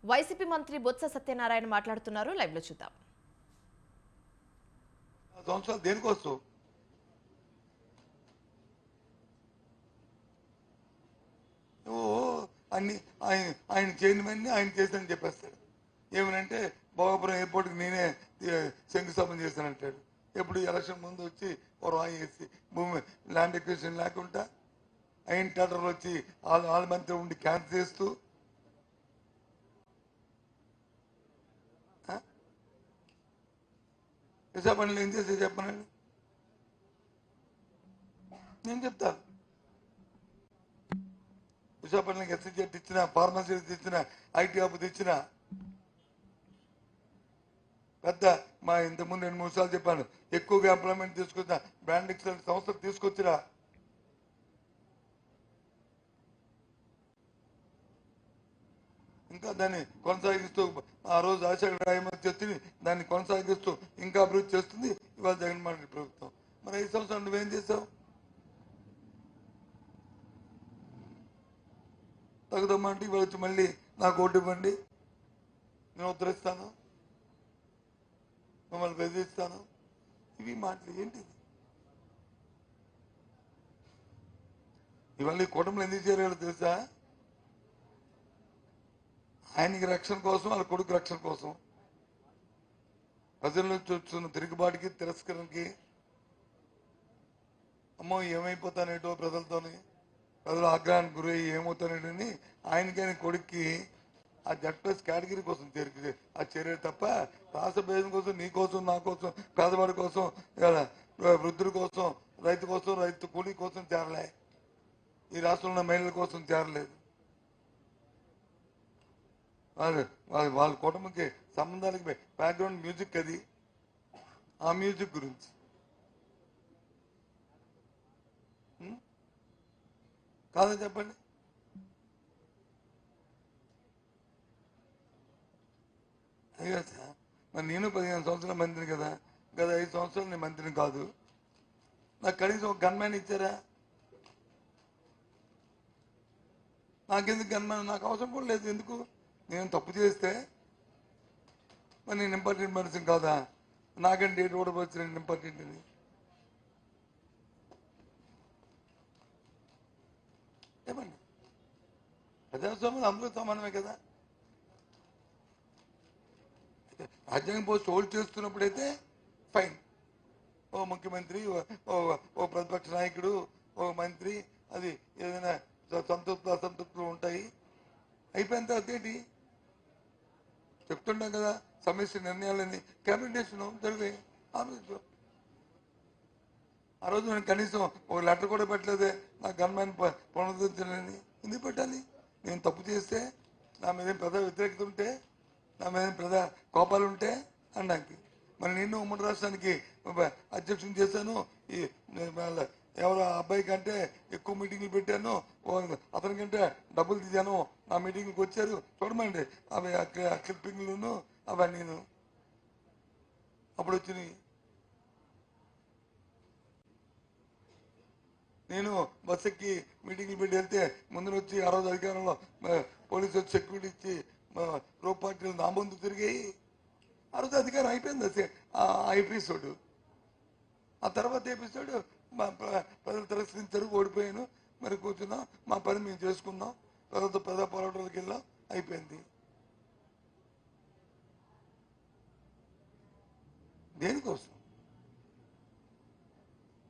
YCP మంత్రి బొత్స సత్యనారాయణ మాట్లాడుతున్నారు. Live లో చూద్దాం. సంవత్సరాలు దేనికోసం? అన్ని ఆయన చేయనివన్నీ ఆయన చేశానని చెప్పేస్తాడు. ఏమనంటే భోగాపురం ఎయిర్పోర్ట్కి నేనే శంకుస్థాపన చేశానంటాడు. ఎప్పుడు ఎలక్షన్ ముందు వచ్చి ఓ రాయి వేసి భూమి ల్యాండ్ ఎక్విజిషన్ లేకుండా అయిన టెండర్లు వచ్చి వాళ్ళ మంత్రి ఉండి క్యాన్సిల్ చేస్తూ విశాఖపట్నంలో ఏం చేస్తే చెప్పనండి, నేను చెప్తాను. విశాఖపట్నంకి ఎస్సీజెట్ ఇచ్చిన, ఫార్మసీ ఇచ్చిన, ఐటీ హబ్ తెచ్చిన పెద్ద మా ఇంతకుముందు 2-3 సార్లు చెప్పాను, ఎక్కువగా ఎంప్లాయ్మెంట్ తీసుకొచ్చిన బ్రాండ్ ఎక్సలెంట్ సంస్థలు తీసుకొచ్చినా ఇంకా దాన్ని కొనసాగిస్తూ ఆ రోజు రాజశేఖర రాయమని చెప్తుంది, దాన్ని కొనసాగిస్తూ ఇంకా అభివృద్ధి చేస్తుంది ఇవాళ జగన్మోహన్ రెడ్డి ప్రభుత్వం. మరి 5 సంవత్సరాలు నువ్వేం చేసావు? తగుదమ్మంటే ఇవాళ వచ్చి మళ్ళీ నాకు ఓటు ఇవ్వండి, నేను ఉత్తరిస్తాను, మిమ్మల్ని బెదిరిస్తాను, ఇవి మాటలు ఏంటిది? ఇవన్నీ కూటమిలు ఎందుకు చేరాలో తెలుసా? ఆయనకి రక్షణ కోసం, వాళ్ళ కొడుకు రక్షణ కోసం, ప్రజల నుంచి వస్తున్న తిరుగుబాటుకి, తిరస్కరణకి, అమ్మో ఏమైపోతానేటో ప్రజలతోని, ప్రజల ఆగ్రహానికి గురై ఏమవుతానేటని ఆయనకైనా కొడుక్కి ఆ జడ్+ కేటగిరీ కోసం ఆ చేరే తప్ప రాష్ట్ర భేదం కోసం, నీ కోసం, నా కోసం, పేదవాడి కోసం, వృద్ధుల కోసం, రైతు కూలీ కోసం చేరలే. ఈ రాష్ట్రంలో ఉన్న మహిళల కోసం చేరలేదు. వాళ్ళ కుటుంబంకి సంబంధాలకి బ్యాక్గ్రౌండ్ మ్యూజిక్ అది, ఆ మ్యూజిక్ గురించి కాదని చెప్పండి. అదే సార్, మరి నేను 15 సంవత్సరాల మంత్రిని కదా, గత 5 సంవత్సరాలు నేను మంత్రిని కాదు. నాకు కనీసం ఒక గన్మ్యాన్ ఇచ్చారా? నాకెందుకు గన్మ్యాన్? నాకు అవసరం కూడా లేదు. ఎందుకు? నేను తప్పు చేస్తే మరి నేను ఇంపార్టెంట్ మనిషిని కాదా? నాకంటే డేట్ కూడా వచ్చిన ఇంపార్టెంట్ అని ఏమండి? ప్రజాస్వామ్యం అందరూ సమానమే కదా. రాజ్యాంగం పోస్ట్ హోల్డ్ చేస్తున్నప్పుడైతే ఫైన్, ఓ ముఖ్యమంత్రి, ఓ ప్రతిపక్ష నాయకుడు, ఓ మంత్రి, అది ఏదైనా సంతృప్తులు అసంతృప్తులు ఉంటాయి. అయిపోయిన తర్వాత ఏంటి చెప్తుంటాం కదా, సమస్య నిర్ణయాలని క్యాబినెట్ జరిగాయి. ఆ రోజు నేను కనీసం ఒక లెటర్ కూడా పెట్టలేదే నా గన్మ్యాన్ పునరుద్ధరించాలని. ఎందుకు పెట్టాలి? నేను తప్పు చేస్తే, నా మీద ప్రజా వ్యతిరేకత ఉంటే, నా మీద ప్రజా కోపాలు ఉంటే అనడానికి. మరి నేను ఉమ్మడి రాష్ట్రానికి అధ్యక్షుని చేశాను. ఈ ఎవరో అబ్బాయి కంటే ఎక్కువ మీటింగ్లు పెట్టాను, అతనికంటే డబ్బులు తీశాను, నా మీటింగ్కి వచ్చారు చూడమండి, అవి క్లిప్పింగ్లను అవన్నీ నేను అప్పుడు వచ్చినాయి. నేను బస్ ఎక్కి మీటింగ్లు పెట్టి వెళ్తే ముందు వచ్చి ఆ రోజు అధికారంలో పోలీసు సెక్యూరిటీ ఇచ్చి రో పార్టీలు నా ముందు తిరిగాయి. ఆ రోజు అధికారం అయిపోయింది. ఆ ఎపిసోడ్, ఆ తర్వాత ఎపిసోడ్ ప్రజలు తిరస్కరించారు, ఓడిపోయాను, మరి కూర్చున్నాం, మా పని మేము చేసుకుందాం, ప్రజలతో ప్రజా పోరాటాలకు వెళ్ళాం, అయిపోయింది. దేనికోసం?